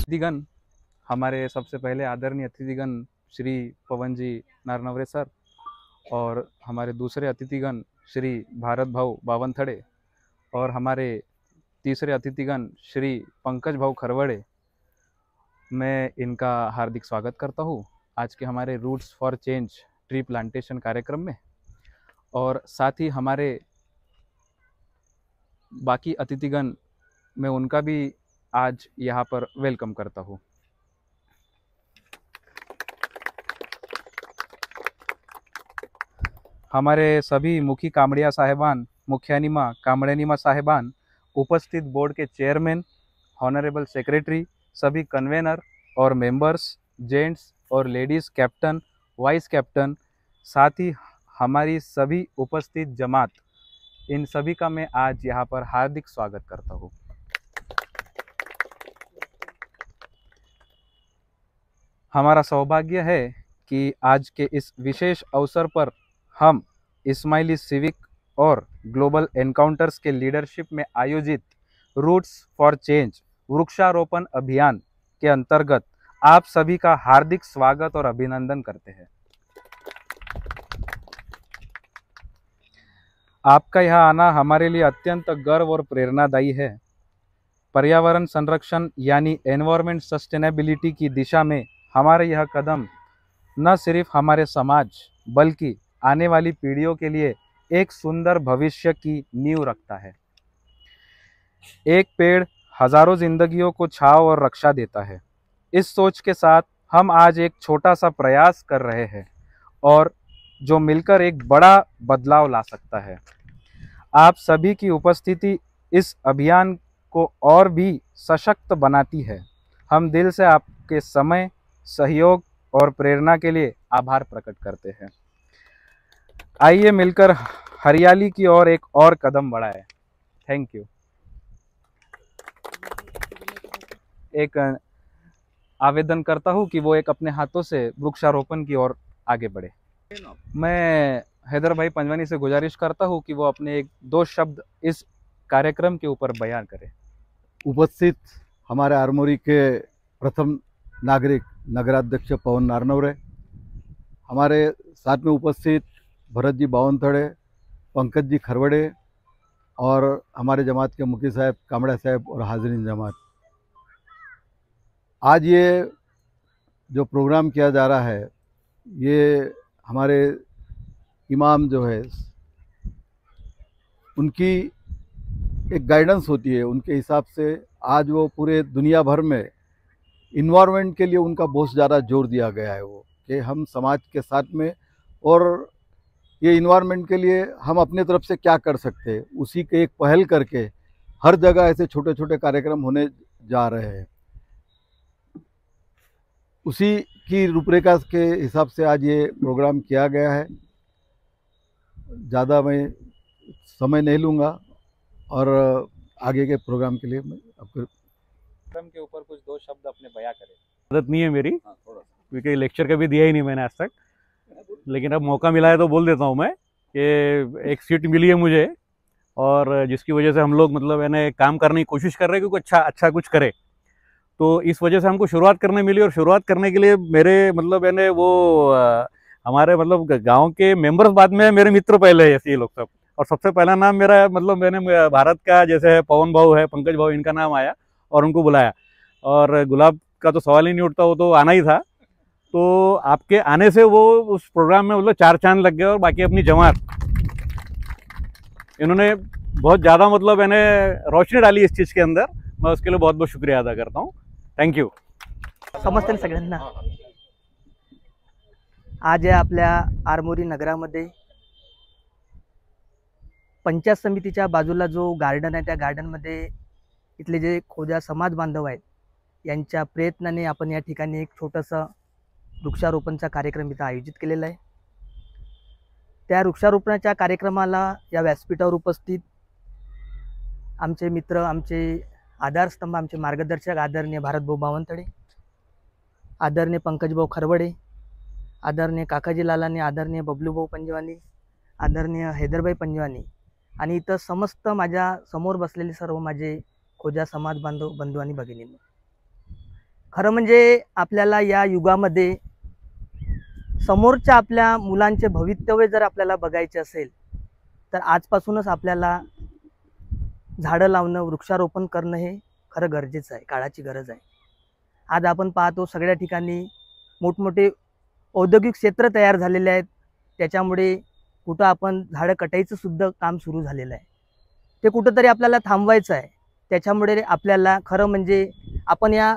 अतिथिगण, हमारे सबसे पहले आदरणीय अतिथिगण श्री पवन जी नारनवरे सर, और हमारे दूसरे अतिथिगण श्री भारत भाऊ बावनथड़े, और हमारे तीसरे अतिथिगण श्री पंकज भाऊ खरवड़े। मैं इनका हार्दिक स्वागत करता हूँ आज के हमारे roots for change tree plantation कार्यक्रम में। और साथ ही हमारे बाकी अतिथिगण, मैं उनका भी आज यहाँ पर वेलकम करता हूँ। हमारे सभी मुखी कामड़िया साहेबान, मुखियानिमा कामड़ेनिमा साहेबान, उपस्थित बोर्ड के चेयरमैन, हॉनरेबल सेक्रेटरी, सभी कन्वेनर और मेंबर्स, जेंट्स और लेडीज़, कैप्टन, वाइस कैप्टन, साथ ही हमारी सभी उपस्थित जमात, इन सभी का मैं आज यहाँ पर हार्दिक स्वागत करता हूँ। हमारा सौभाग्य है कि आज के इस विशेष अवसर पर हम इस्माइली सिविक और ग्लोबल एनकाउंटर्स के लीडरशिप में आयोजित रूट्स फॉर चेंज वृक्षारोपण अभियान के अंतर्गत आप सभी का हार्दिक स्वागत और अभिनंदन करते हैं। आपका यहाँ आना हमारे लिए अत्यंत गर्व और प्रेरणादायी है। पर्यावरण संरक्षण यानी एनवायरमेंट सस्टेनेबिलिटी की दिशा में हमारे यह कदम न सिर्फ हमारे समाज बल्कि आने वाली पीढ़ियों के लिए एक सुंदर भविष्य की नींव रखता है। एक पेड़ हजारों जिंदगियों को छांव और रक्षा देता है। इस सोच के साथ हम आज एक छोटा सा प्रयास कर रहे हैं और जो मिलकर एक बड़ा बदलाव ला सकता है। आप सभी की उपस्थिति इस अभियान को और भी सशक्त बनाती है। हम दिल से आपके समय, सहयोग और प्रेरणा के लिए आभार प्रकट करते हैं। आइए मिलकर हरियाली की ओर एक और कदम बढ़ाएं। Thank you. एक आवेदन करता हूं कि वो एक अपने हाथों से वृक्षारोपण की ओर आगे बढ़े। मैं हैदर भाई पंजवानी से गुजारिश करता हूं कि वो अपने एक दो शब्द इस कार्यक्रम के ऊपर बयान करें। उपस्थित हमारे आरमोरी के प्रथम नागरिक नगराध्यक्ष पवन नारनवरे, हमारे साथ में उपस्थित भरत जी बावनथड़े, पंकज जी खरवड़े और हमारे जमात के मुखी साहब कामड़ा साहब और हाजरीन जमात। आज ये जो प्रोग्राम किया जा रहा है, ये हमारे इमाम जो है उनकी एक गाइडेंस होती है। उनके हिसाब से आज वो पूरे दुनिया भर में इन्वायरमेंट के लिए उनका बहुत ज़्यादा जोर दिया गया है वो कि हम समाज के साथ में और ये इन्वायरमेंट के लिए हम अपने तरफ से क्या कर सकते हैं, उसी के एक पहल करके हर जगह ऐसे छोटे छोटे कार्यक्रम होने जा रहे हैं। उसी की रूपरेखा के हिसाब से आज ये प्रोग्राम किया गया है। ज़्यादा मैं समय नहीं लूँगा और आगे के प्रोग्राम के लिए मैं आपको कार्यक्रम के ऊपर कुछ दो शब्द अपने बयां करें। आदत नहीं है मेरी, क्योंकि लेक्चर कभी दिया ही नहीं मैंने आज तक, लेकिन अब मौका मिला है तो बोल देता हूँ मैं कि एक सीट मिली है मुझे और जिसकी वजह से हम लोग मतलब यानी काम करने की कोशिश कर रहे हैं कि अच्छा कुछ करे। तो इस वजह से हमको शुरुआत करने मिली और शुरुआत करने के लिए मेरे मतलब यानी वो हमारे मतलब गांव के मेंबर्स बाद में मेरे मित्र पहले है ऐसे ये लोग सब। और सबसे पहला नाम मेरा मतलब मैंने भारत का जैसे पवन भाऊ है, पंकज भाऊ, इनका नाम आया और उनको बुलाया। और गुलाब का तो सवाल ही नहीं उठता, वो तो आना ही था। तो आपके आने से वो उस प्रोग्राम में मतलब चार चांद लग गए। और बाकी अपनी जमात इन्होंने बहुत ज़्यादा मतलब यानी रोशनी डाली इस चीज़ के अंदर। मैं उसके लिए बहुत बहुत शुक्रिया अदा करता हूँ। Thank you. समजते ना सगळ्यांना। आज या आपल्या आरमोरी नगरामध्ये पंचायत समितीच्या बाजूला जो गार्डन आहे, त्या गार्डनमध्ये इथले जे खोजा समाज बांधव आहेत यांच्या प्रयत्नाने आपण या ठिकाणी एक छोटासा वृक्षारोपणचा कार्यक्रम इथं आयोजित केलेला आहे। त्या वृक्षारोपणाच्या कार्यक्रमाला या व्यासपीठावर उपस्थित आमचे मित्र, आमचे आधारस्तंभ, आमचे मार्गदर्शक आदरणीय भारतभाऊ बावनथडे, आदरणीय पंकजभाऊ खरवड़े, आदरणीय काकाजी लालानी, आदरणीय बबलूभाऊ पंजवानी, आदरणीय हैदरभाई पंजवानी आणि इथं समस्त माझ्या समोर बसलेले सर्व माझे खोजा समाज बांधव, बंधू आणि भगिनींनो, खरं म्हणजे आपल्याला या युगामध्ये समोरच्या आपल्या मुलांचे भवितव्य जर आपल्याला बघायचे असेल तर आजपासूनच आपल्याला झाडं लावणं, वृक्षारोपण करणं हे खरं गरजेचं आहे, काळाची गरज आहे. आज आपण पाहतो सगळ्या ठिकाणी मोठमोठे औद्योगिक क्षेत्र तयार झालेले आहेत. त्याच्यामुळे कुठं आपण झाडं कटायचं सुद्धा काम सुरू झालेलं आहे. ते कुठंतरी आपल्याला थांबवायचं आहे. त्याच्यामुळे आपल्याला खरं म्हणजे आपण या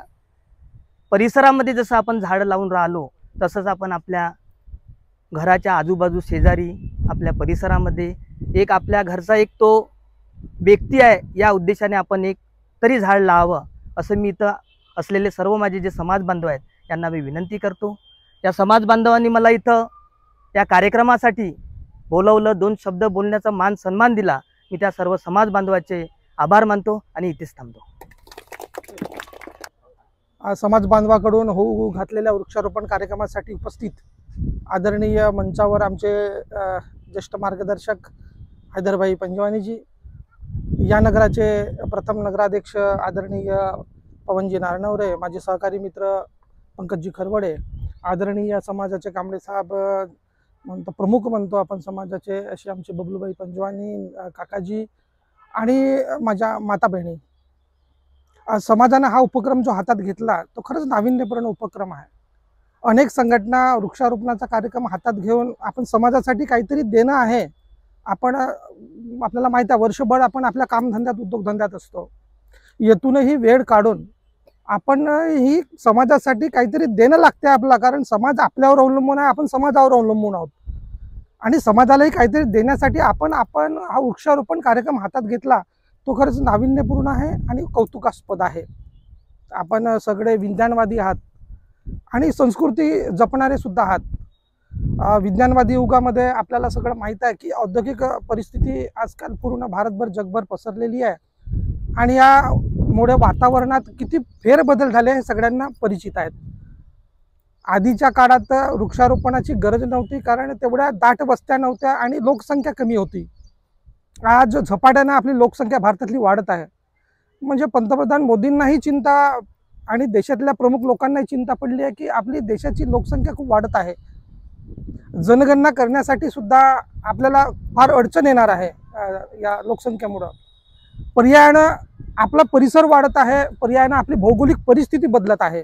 परिसरामध्ये जसं आपण झाडं लावून राहिलो तसंच आपण आपल्या घराच्या आजूबाजू शेजारी आपल्या परिसरामध्ये एक आपल्या घरचा एक तो व्यक्ती आहे या उद्देशाने आपण एक तरी झाड लावावं असं मी इथं असलेले सर्व माझे जे समाज बांधव आहेत त्यांना मी विनंती करतो. या समाज बांधवांनी मला इथं या कार्यक्रमासाठी बोलवलं, 2 शब्द बोलण्याचा मान सन्मान दिला. मी त्या सर्व समाज बांधवाचे आभार मानतो आणि इथेच थांबतो. समाज बांधवाकडून होऊ घातलेल्या वृक्षारोपण कार्यक्रमासाठी उपस्थित आदरणीय मंचावर आमचे ज्येष्ठ मार्गदर्शक हैदरभाई पंजवानीजी, या नगराचे प्रथम नगराध्यक्ष आदरणीय पवनजी नारनवरे, माझे सहकारी मित्र पंकजी खरवडे, आदरणीय समाजाचे कांबळे साहेब म्हणतो, प्रमुख म्हणतो आपण समाजाचे असे आमचे बबलूभाई पंजवानी काकाजी आणि माझ्या माता बहिणी. समाजाने हा उपक्रम जो हातात घेतला तो खरंच नाविन्यपूर्ण उपक्रम आहे. अनेक संघटना वृक्षारोपणाचा कार्यक्रम हातात घेऊन आपण समाजासाठी काहीतरी देणं आहे. आपल्याला माहिती आहे वर्षभर आपण आपल्या कामधंद्यात उद्योगधंद्यात असतो. येथूनही वेळ काढून आपण ही समाजासाठी काहीतरी देणं लागते आपला, कारण समाज आपल्यावर अवलंबून आहे, आपण समाजावर अवलंबून आहोत आणि समाजालाही काहीतरी देण्यासाठी आपण हा वृक्षारोपण कार्यक्रम हातात घेतला. तो खरंच नाविन्यपूर्ण आहे आणि कौतुकास्पद आहे. आपण सगळे विज्ञानवादी आहात आणि संस्कृती जपणारे सुद्धा आहात. विज्ञानवादी युगामध्ये आपल्याला सगळं माहीत आहे की औद्योगिक परिस्थिती आजकाल पूर्ण भारतभर जगभर पसरलेली आहे आणि यामुळे वातावरणात किती फेरबदल झाले हे सगळ्यांना परिचित आहेत. आधीच्या काळात वृक्षारोपणाची गरज नव्हती कारण तेवढ्या दाट वस्त्या नव्हत्या आणि लोकसंख्या कमी होती. आज झपाट्यानं आपली लोकसंख्या भारतातली वाढत आहे. म्हणजे पंतप्रधान मोदींनाही चिंता आणि देशातल्या प्रमुख लोकांनाही चिंता पडली आहे की आपली देशाची लोकसंख्या खूप वाढत आहे. जनगणना करण्यासाठी सुद्धा आपल्याला फार अडचण येणार आहे या लोकसंख्येमुळं. पर्यायानं आपला परिसर वाढत आहे, पर्यायानं आपली भौगोलिक परिस्थिती बदलत आहे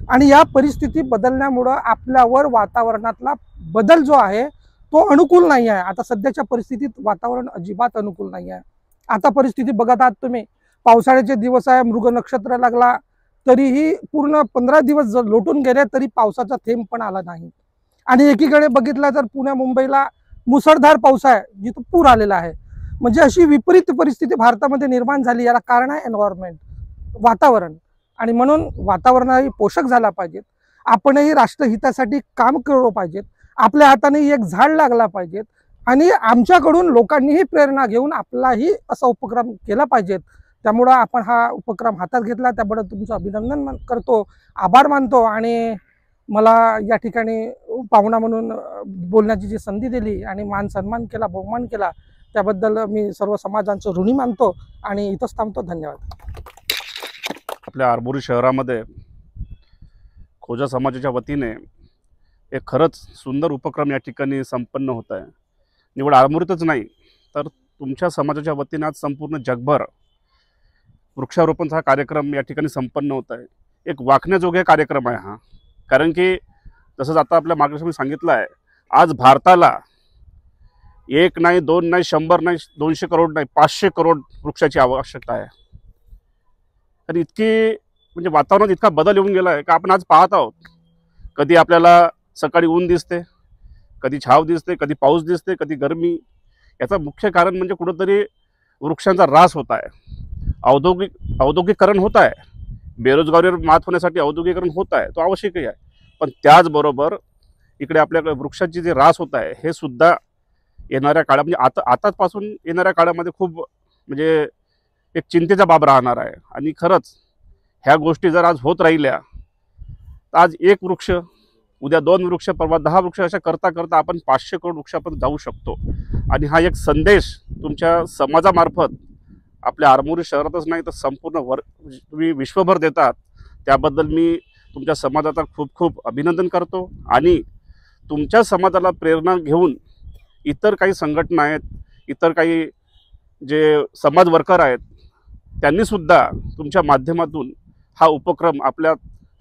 आणि या परिस्थिती बदलण्यामुळं आपल्यावर वातावरणातला बदल जो आहे तो अनुकूल नाही आहे. आता सध्याच्या परिस्थितीत वातावरण अजिबात अनुकूल नाही आहे. आता परिस्थिती बघत आहात तुम्ही, पावसाळ्याचे दिवस आहे, मृग नक्षत्र लागला तरीही पूर्ण 15 दिवस जर लोटून गेले तरी पावसाचा थेंब पण आला नाही. आणि एकीकडे बघितलं तर पुण्या मुंबईला मुसळधार पाऊस आहे जिथं पूर आलेला आहे. म्हणजे अशी विपरीत परिस्थिती भारतामध्ये निर्माण झाली. याला कारण आहे एन्व्हायरमेंट, वातावरण. आणि म्हणून वातावरणाही पोषक झाला पाहिजेत. आपणही राष्ट्रहितासाठी काम केलं पाहिजेत. आपल्या हाताने एक झाड लागला पाहिजेत आणि आमच्याकडून लोकांनीही प्रेरणा घेऊन आपलाही असा उपक्रम केला पाहिजेत. त्यामुळं आपण हा उपक्रम हातात घेतला त्याबद्दल तुमचं अभिनंदन करतो, आभार मानतो आणि मला या ठिकाणी पाहुणा म्हणून बोलण्याची जी संधी दिली आणि मान सन्मान केला, बहुमान केला त्याबद्दल मी सर्व समाजांचं ऋणी मानतो आणि इथंच थांबतो. धन्यवाद. आपल्या आरमोरी शहरामध्ये खोजा समाजाच्या वतीने एक खरंच सुंदर उपक्रम या ठिकाणी संपन्न होत आहे. निवड आरमोरीतच नाही तर तुमच्या समाजाच्या वतीने आज संपूर्ण जगभर वृक्षारोपणचा कार्यक्रम या ठिकाणी संपन्न होत आहे. एक वाखण्याजोगा कार्यक्रम आहे हा. कारण की जसं आता आपल्या मार्गदर्शकांनी सांगितलं आहे, आज भारताला 1 नाही 2 नाही 100 नाही 200 करोड नाही 500 करोड वृक्षाची आवश्यकता आहे. तर इतकी म्हणजे वातावरणात इतका बदल येऊन गेला आहे की आपण आज पाहत आहोत, कधी आपल्याला सकाळी ऊन दिसते, कधी छाव दिसते, कधी पाऊस दिसते, कधी गरमी. याचं मुख्य कारण म्हणजे कुठंतरी वृक्षांचा ऱ्हास होत आहे, औद्योगिकरण होत आहे. बेरोजगारीवर मात होण्यासाठी औद्योगिकरण होत आहे, तो आवश्यकही आहे. पण त्याचबरोबर इकडे आपल्याकडे वृक्षाची जे ऱ्हास होत आहे हे सुद्धा येणाऱ्या काळात म्हणजे आतापासून येणाऱ्या काळामध्ये खूप म्हणजे एक चिंतेचा बाब राहणार आहे. आणि खरंच ह्या गोष्टी जर आज होत राहिल्या तर आज 1 वृक्ष, उद्या 2 वृक्ष, परवा 10 वृक्ष अशा करता करता आपण 500 करोड वृक्षापर्यंत जाऊ शकतो. आणि हा एक संदेश तुमच्या समाजामार्फत आपल्या आरमोरी शहरातच नाही तर संपूर्ण तुम्ही विश्वभर देतात. त्याबद्दल मी तुमच्या समाजाचा खूप खूप अभिनंदन करतो आणि तुमच्या समाजाला प्रेरणा घेऊन इतर काही संघटना आहेत, इतर काही जे समाज वर्कर आहेत, त्यांनीसुद्धा तुमच्या माध्यमातून हा उपक्रम आपल्या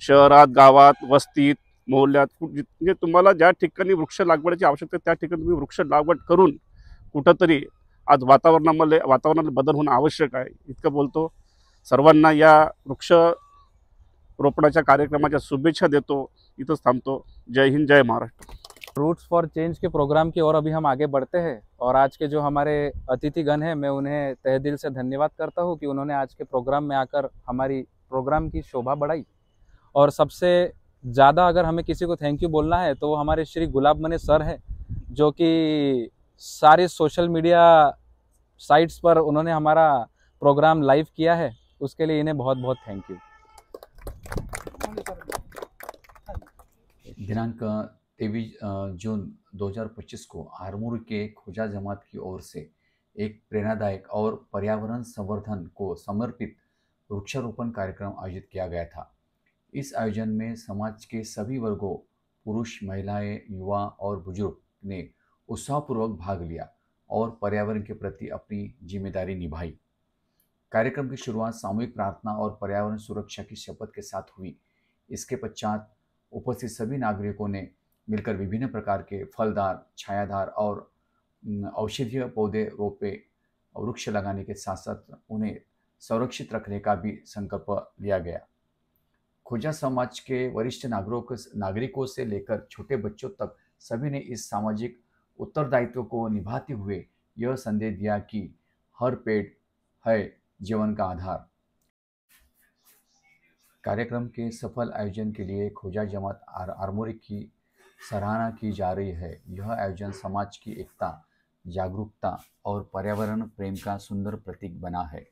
शहरात, गावात, वस्तीत, मोहल्ल्यात म्हणजे तुम्हाला ज्या ठिकाणी वृक्ष लागवडीची आवश्यकता आहे त्या ठिकाणी तुम्ही वृक्ष लागवड करून कुठंतरी आज वातावरणाला बदल होणं आवश्यक आहे. इतकं बोलतो. सर्वांना या वृक्ष रोपणाच्या कार्यक्रमाच्या शुभेच्छा देतो. इथंच थांबतो. जय हिंद, जय महाराष्ट्र. रूट्स फॉर चेंज के प्रोग्राम की ओर अभी हम आगे बढ़ते हैं और आज के जो हमारे अतिथिगण हैं मैं उन्हें तहे दिल से धन्यवाद करता हूं कि उन्होंने आज के प्रोग्राम में आकर हमारी प्रोग्राम की शोभा बढ़ाई। और सबसे ज़्यादा अगर हमें किसी को थैंक यू बोलना है तो वो हमारे श्री गुलाब मने सर हैं, जो कि सारे सोशल मीडिया साइट्स पर उन्होंने हमारा प्रोग्राम लाइव किया है, उसके लिए इन्हें बहुत बहुत थैंक यू। दिनांक 23 जून 2025 को आरमूर के खोजा जमात की ओर से एक प्रेरणादायक और पर्यावरण संवर्धन को समर्पित वृक्षारोपण कार्यक्रम आयोजित किया गया था। इस आयोजन में समाज के सभी वर्गों, पुरुष, महिलाएं, युवा और बुजुर्ग ने उत्साहपूर्वक भाग लिया और पर्यावरण के प्रति अपनी जिम्मेदारी निभाई। कार्यक्रम की शुरुआत सामूहिक प्रार्थना और पर्यावरण सुरक्षा की शपथ के साथ हुई। इसके पश्चात उपस्थित सभी नागरिकों ने मिलकर विभिन्न प्रकार के फलदार, छायादार और औषधीय पौधे रोपे, वृक्ष लगाने के साथ साथ उन्हें संरक्षित रखने का भी संकल्प लिया गया। खोजा समाज के वरिष्ठ नागरिकों से लेकर छोटे बच्चों तक सभी ने इस सामाजिक उत्तरदायित्व को निभाते हुए यह संदेश दिया कि हर पेड़ है जीवन का आधार। कार्यक्रम के सफल आयोजन के लिए खोजा जमात आरमूर की सराहना की जा रही है। यह आयोजन समाज की एकता, जागरूकता और पर्यावरण प्रेम का सुंदर प्रतीक बना है।